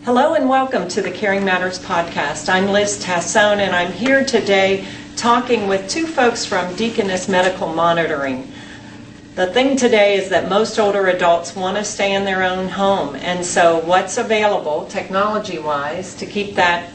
Hello and welcome to the Caring Matters podcast. I'm Liz Tassone and I'm here today talking with two folks from Deaconess Medical Monitoring. The thing today is that most older adults want to stay in their own home, and so what's available technology-wise to keep that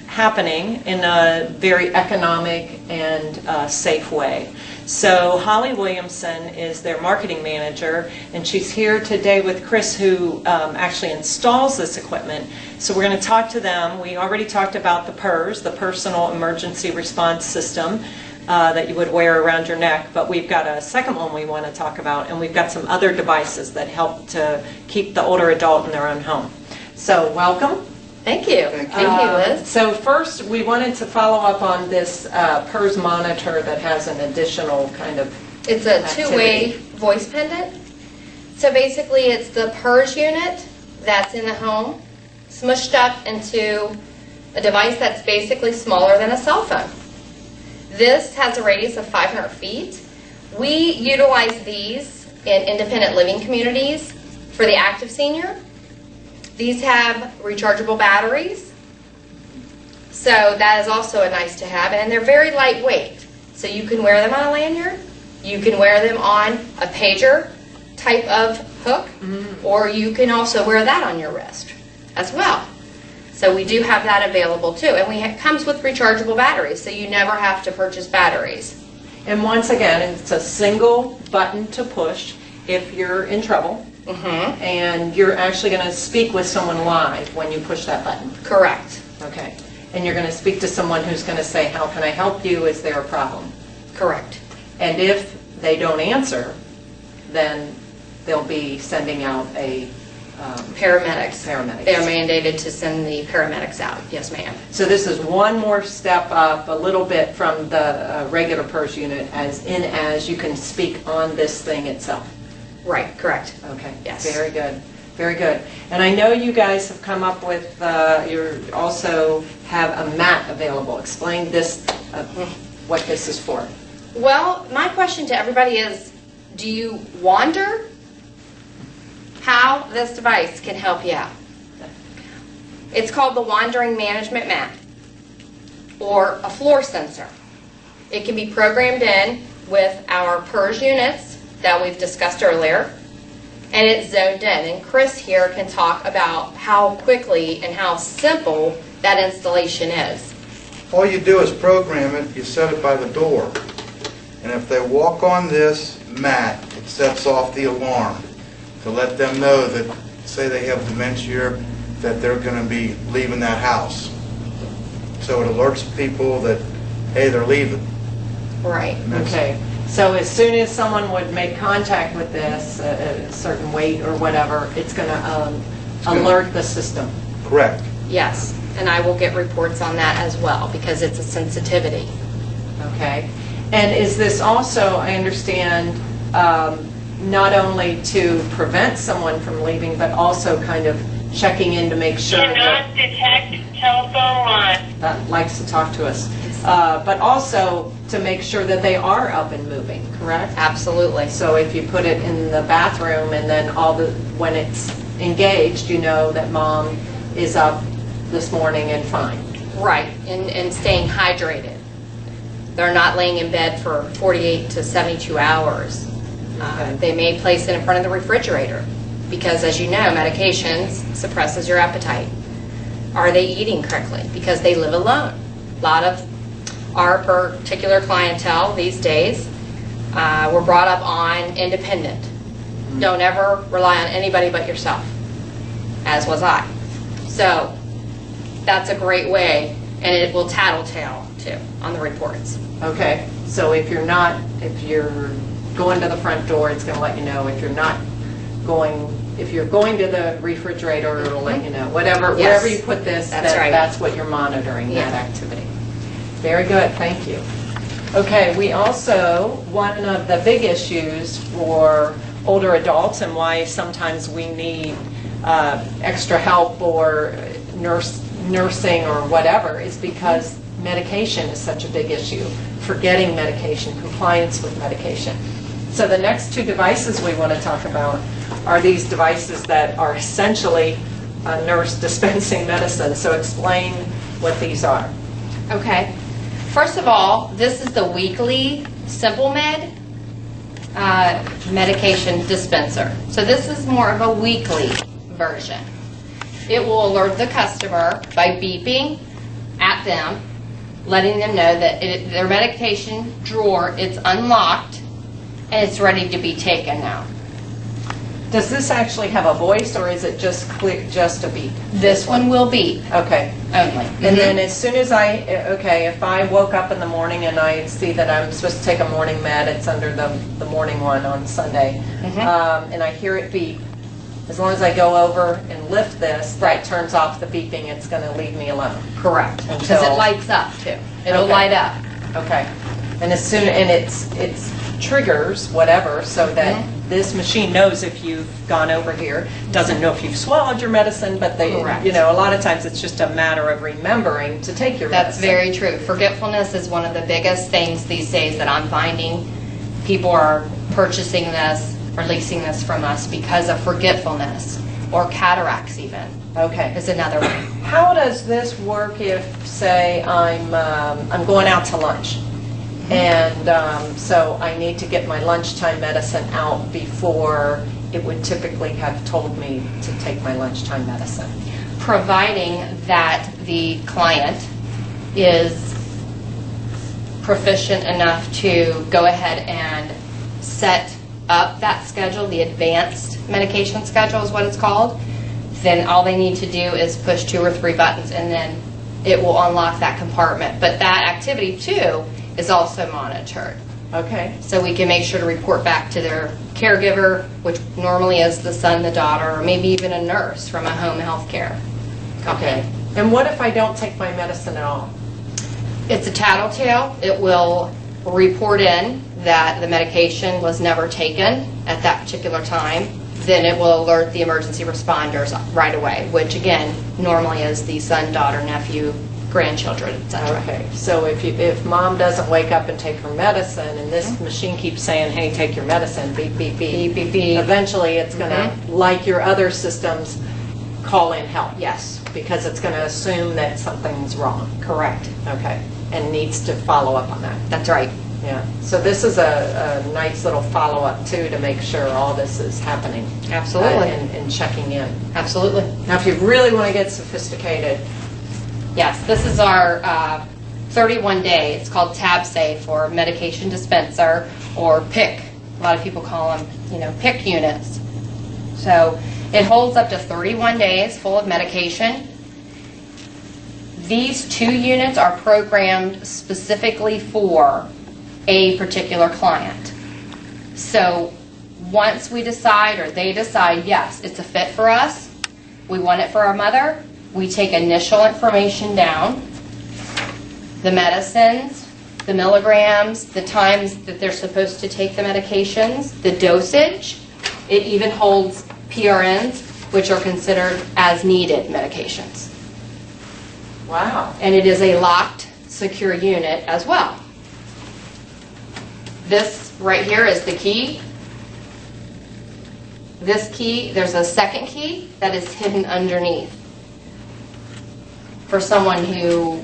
happening in a very economic and safe way. So Holly Williamson is their marketing manager, and she's here today with Chris, who actually installs this equipment. So we're going to talk to them. We already talked about the PERS, the Personal Emergency Response System, that you would wear around your neck, but we've got a second one we want to talk about, and we've got some other devices that help to keep the older adult in their own home. So welcome. Thank you. Thank you, Liz. So first, we wanted to follow up on this PERS monitor that has an additional kind of It's a two-way voice pendant. So basically, it's the PERS unit that's in the home, smushed up into a device that's basically smaller than a cell phone. This has a radius of 500 feet. We utilize these in independent living communities for the active senior. These have rechargeable batteries, so that is also a nice to have, and they're very lightweight. So you can wear them on a lanyard, you can wear them on a pager type of hook, or you can also wear that on your wrist as well. So we do have that available too, and it comes with rechargeable batteries, so you never have to purchase batteries. And once again, it's a single button to push if you're in trouble. And you're actually going to speak with someone live when you push that button. Correct. Okay. And you're going to speak to someone who's going to say, how can I help you? Is there a problem? Correct. And if they don't answer, then they'll be sending out a Paramedics. They are Paramedics. mandated to send the paramedics out. Yes, ma'am. So this is one more step up a little bit from the regular PERS unit, as you can speak on this thing itself. Right, correct. Okay. Yes. Very good. Very good. And I know you guys have come up with, you also have a mat available. Explain this, what this is for. Well, my question to everybody is, do you wonder how this device can help you out? It's called the Wandering Management Mat, or a floor sensor. It can be programmed in with our PERS units that we've discussed earlier, and it's zoned in. And Chris here can talk about how quickly and how simple that installation is. All you do is program it, you set it by the door, and if they walk on this mat, it sets off the alarm to let them know that, say they have dementia, that they're going to be leaving that house. So it alerts people that, hey, they're leaving. Right. Okay. So as soon as someone would make contact with this, a certain weight or whatever, it's going to alert the system. Correct. Yes, and I will get reports on that as well, because it's a sensitivity. Okay. And is this also, I understand, not only to prevent someone from leaving, but also kind of checking in to make sure Cannot detect telephone line. that likes to talk to us, but also to make sure that they are up and moving, correct? Absolutely. So if you put it in the bathroom and then when it's engaged, you know that mom is up this morning and fine. Right, and staying hydrated. They're not laying in bed for 48 to 72 hours. Okay. They may place it in front of the refrigerator because, as you know, medications suppresses your appetite. Are they eating correctly? Because they live alone. A lot of our particular clientele these days were brought up on independent. Don't ever rely on anybody but yourself, as was I. So that's a great way, and it will tattletale too on the reports. Okay, so if you're going to the front door, it's going to let you know. If you're going to the refrigerator, it'll let you know. Whatever, Yes. wherever you put this, That's right. that's what you're monitoring, Yeah. that activity. Very good, thank you. Okay, we also, one of the big issues for older adults and why sometimes we need extra help or nursing or whatever is because medication is such a big issue. Forgetting medication, compliance with medication. So the next two devices we want to talk about are these devices that are essentially a nurse dispensing medicine, so explain what these are. Okay. First of all, this is the weekly Simple Med medication dispenser. So this is more of a weekly version. It will alert the customer by beeping at them, letting them know that their medication drawer is unlocked and it's ready to be taken now. Does this actually have a voice, or is it just a beep? This one will beep Okay. only. And then as soon as if I woke up in the morning and I see that I'm supposed to take a morning med, it's under the morning one on Sunday, and I hear it beep, as long as I go over and lift this, that turns off the beeping, it's going to leave me alone. Correct. Because Until- it lights up too. It'll Okay. light up. Okay. And it's triggers whatever, so that this machine knows if you've gone over here, doesn't know if you've swallowed your medicine, but Correct. a lot of times it's just a matter of remembering to take your That's medicine. very true. Forgetfulness is one of the biggest things these days that I'm finding. People are purchasing this or leasing this from us because of forgetfulness, or cataracts even Okay. is another one. How does this work if, say, I'm going out to lunch, and so I need to get my lunchtime medicine out before it would typically have told me to take my lunchtime medicine? Providing that the client is proficient enough to go ahead and set up that schedule, the advanced medication schedule is what it's called, then all they need to do is push 2 or 3 buttons and then it will unlock that compartment. But that activity too is also monitored. Okay. So we can make sure to report back to their caregiver, which normally is the son, the daughter, or maybe even a nurse from a home health care company. Okay. And what if I don't take my medicine at all? It's a tattletale. It will report in that the medication was never taken at that particular time. Then it will alert the emergency responders right away, which again, normally is the son, daughter, nephew, grandchildren, etc. Okay, so if mom doesn't wake up and take her medicine, and this machine keeps saying, hey, take your medicine, beep, beep, beep, Beep, beep, beep. eventually it's going to, like your other systems, call in help. Yes, Because it's going to assume that something's wrong. correct. Okay, and needs to follow up on that. That's right. Yeah, so this is a nice little follow-up too, to make sure all this is happening. Absolutely. And checking in. Absolutely. Now, if you really want to get sophisticated, Yes, this is our 31-day. It's called Tab Safe, or medication dispenser, or PIC. A lot of people call them, PIC units. So it holds up to 31 days full of medication. These 2 units are programmed specifically for a particular client. So once we decide, or they decide, yes, it's a fit for us, we want it for our mother, we take initial information down, the medicines, the milligrams, the times that they're supposed to take the medications, the dosage. It even holds PRNs, which are considered as needed medications. wow. And it is a locked, secure unit as well. This right here is the key. This key, there's a second key that is hidden underneath for someone who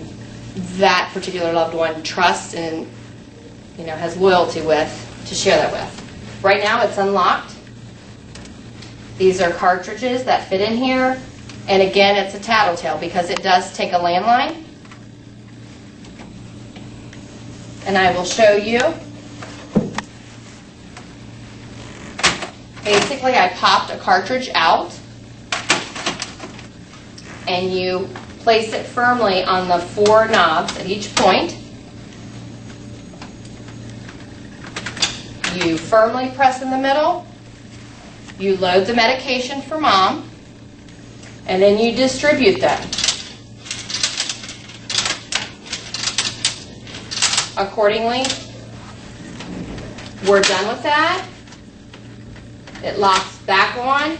that particular loved one trusts and has loyalty with, to share that with. Right now it's unlocked. These are cartridges that fit in here, and again it's a tattletale because it does take a landline. And I will show you. Basically, I popped a cartridge out, and you place it firmly on the 4 knobs at each point. You firmly press in the middle. You load the medication for mom, and then you distribute them. Accordingly, we're done with that. It locks back on,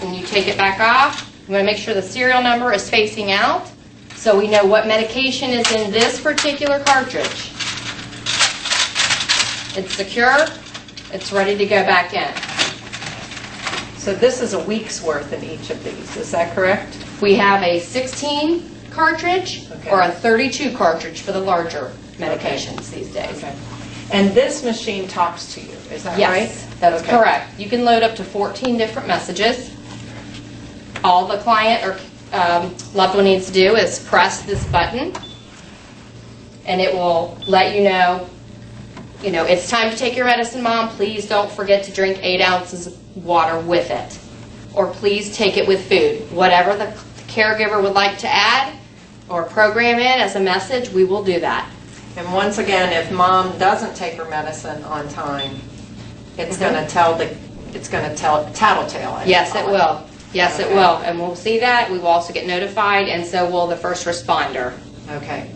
and you take it back off. You want to make sure the serial number is facing out so we know what medication is in this particular cartridge. It's secure. It's ready to go back in. So this is a week's worth in each of these, is that correct? We have a 16 cartridge Okay. or a 32 cartridge for the larger medications these days. Okay. And this machine talks to you, is that right? Yes, that's Okay. correct. You can load up to 14 different messages. All the client or loved one needs to do is press this button, and it will let you know, it's time to take your medicine, Mom. Please don't forget to drink 8 ounces of water with it. Or please take it with food. Whatever the caregiver would like to add or program in as a message, we will do that. And once again, if Mom doesn't take her medicine on time, it's going to tattletale. Yes, it will. Yes, it will. And we'll see that. We will also get notified, and so will the first responder. Okay.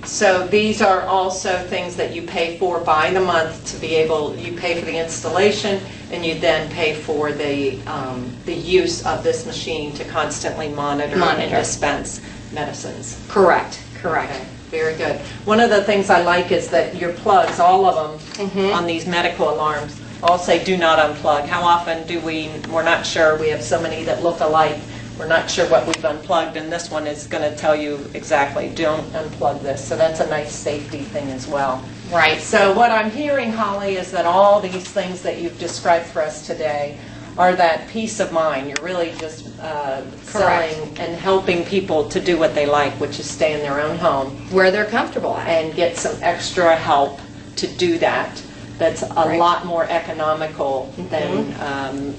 So these are also things that you pay for by the month to be able, you pay for the installation, and you then pay for the use of this machine to constantly monitor and dispense medicines. Correct. Correct. Okay, very good. One of the things I like is that your plugs, all of them, on these medical alarms, all say do not unplug. How often do we're not sure, we have so many that look alike, we're not sure what we've unplugged, and this one is going to tell you exactly, don't unplug this. So that's a nice safety thing as well. Right. So what I'm hearing, Holly, is that all these things that you've described for us today are that peace of mind. You're really just selling and helping people to do what they like, which is stay in their own home. Where they're comfortable at. And get some extra help to do that. That's a lot more economical than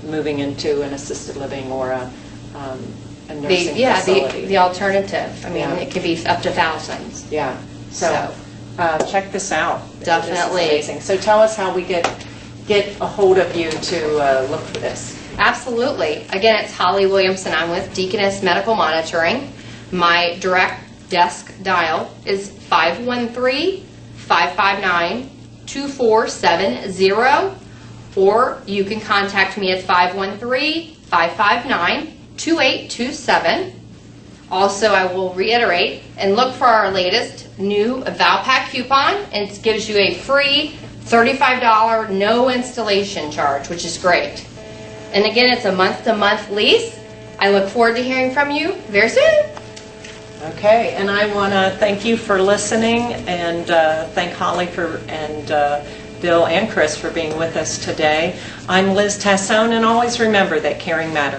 moving into an assisted living or a nursing facility. The alternative. I mean, it could be up to thousands. Yeah. So check this out. Definitely. This is amazing. So tell us how we get a hold of you to look for this. Absolutely. Again, it's Holly Williamson. I'm with Deaconess Medical Monitoring. My direct desk dial is 513-559-2470, or you can contact me at 513-559-2827. Also, I will reiterate and look for our latest new Valpak coupon, and it gives you a free $35 no installation charge, which is great. And again, it's a month-to-month lease. I look forward to hearing from you very soon. Okay, and I want to thank you for listening, and thank Holly and Bill and Chris for being with us today. I'm Liz Tassone, and always remember that caring matters.